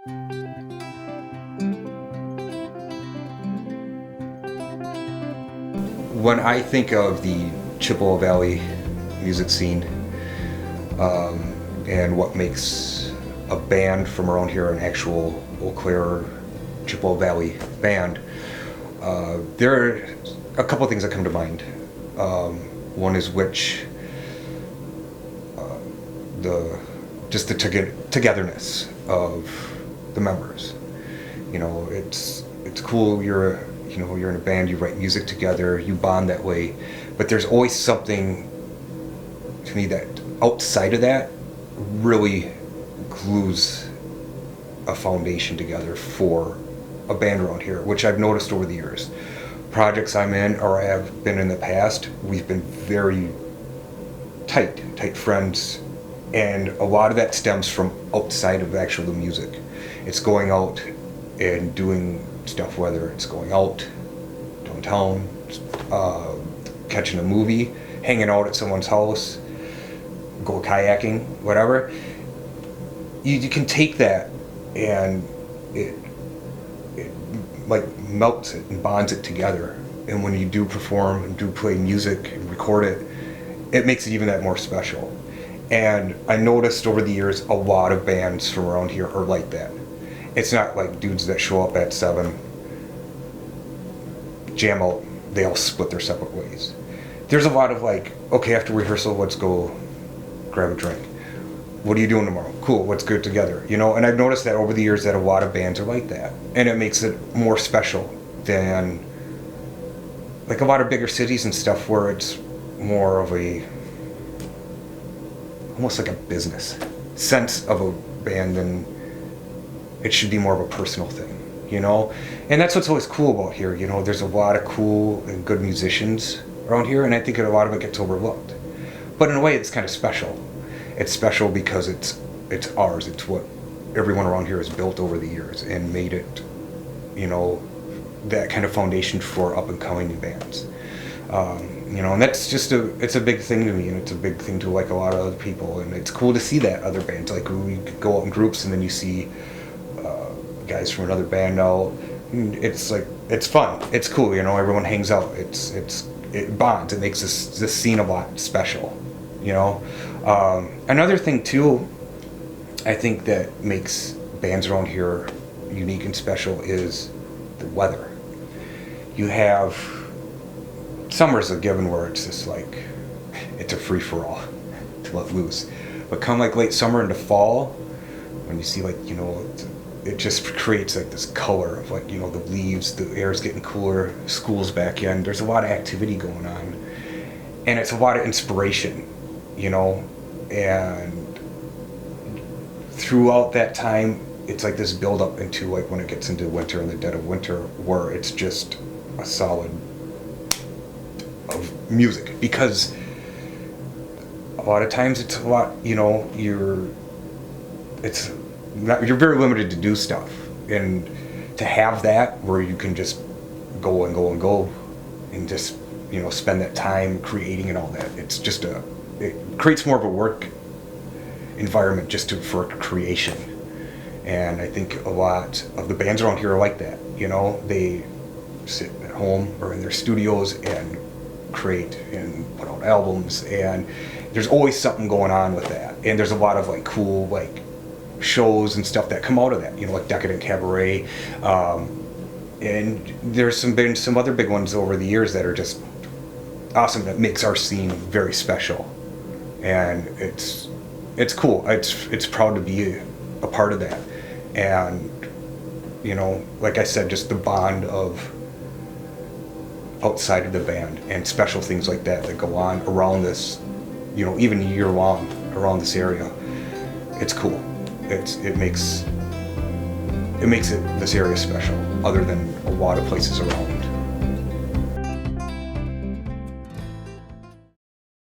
When I think of the Chippewa Valley music scene, and what makes a band from around here an actual Eau Claire Chippewa Valley band, there are a couple of things that come to mind. One is the togetherness of the members. You know, it's cool. You're in a band. You write music together. You bond that way. But there's always something to me that outside of that really glues a foundation together for a band around here, which I've noticed over the years. Projects I'm in or have been in the past, we've been very tight friends, and a lot of that stems from outside of actual music. It's going out and doing stuff, whether it's going out downtown, catching a movie, hanging out at someone's house, go kayaking, whatever. You can take that and it like melts it and bonds it together. And when you do perform and do play music and record it, it makes it even that more special. And I noticed over the years a lot of bands from around here are like that. It's not like dudes that show up at 7, jam out, they all split their separate ways. There's a lot of like, okay, after rehearsal, let's go grab a drink. What are you doing tomorrow? Cool, let's get together. You know, and I've noticed that over the years that a lot of bands are like that. And it makes it more special than like a lot of bigger cities and stuff where it's more of almost like a business sense of a band, and it should be more of a personal thing, you know? And that's what's always cool about here, you know? There's a lot of cool and good musicians around here, and I think a lot of it gets overlooked. But in a way, it's kind of special. It's special because it's ours. It's what everyone around here has built over the years and made it, you know, that kind of foundation for up and coming new bands. You know, and that's just it's a big thing to me, and it's a big thing to like a lot of other people, and it's cool to see that other bands, like we go out in groups and then you see guys from another band out. It's like, it's fun, it's cool, you know, everyone hangs out, it bonds, it makes this scene a lot special, you know. Another thing too, I think that makes bands around here unique and special is the weather. You have summer's a given where it's just like it's a free-for-all to let loose, but come like late summer into fall, when you see like, you know, it just creates like this color of like, you know, the leaves, the air's getting cooler, school's back in, there's a lot of activity going on, and it's a lot of inspiration, you know. And throughout that time it's like this build up into like when it gets into winter, in the dead of winter, where it's just a solid of music, because a lot of times it's a lot, you know, you're very limited to do stuff, and to have that where you can just go and just, you know, spend that time creating and all that, it's just it creates more of a work environment just for creation. And I think a lot of the bands around here are like that, you know, they sit at home or in their studios and create and put out albums, and there's always something going on with that. And there's a lot of like cool like shows and stuff that come out of that, you know, like Decadent Cabaret, and there's been some other big ones over the years that are just awesome, that makes our scene very special. And it's cool. It's proud to be a part of that. And, you know, like I said, just the bond of outside of the band and special things like that go on around this, you know, even year long around this area. It's cool. It makes this area special, other than a lot of places around.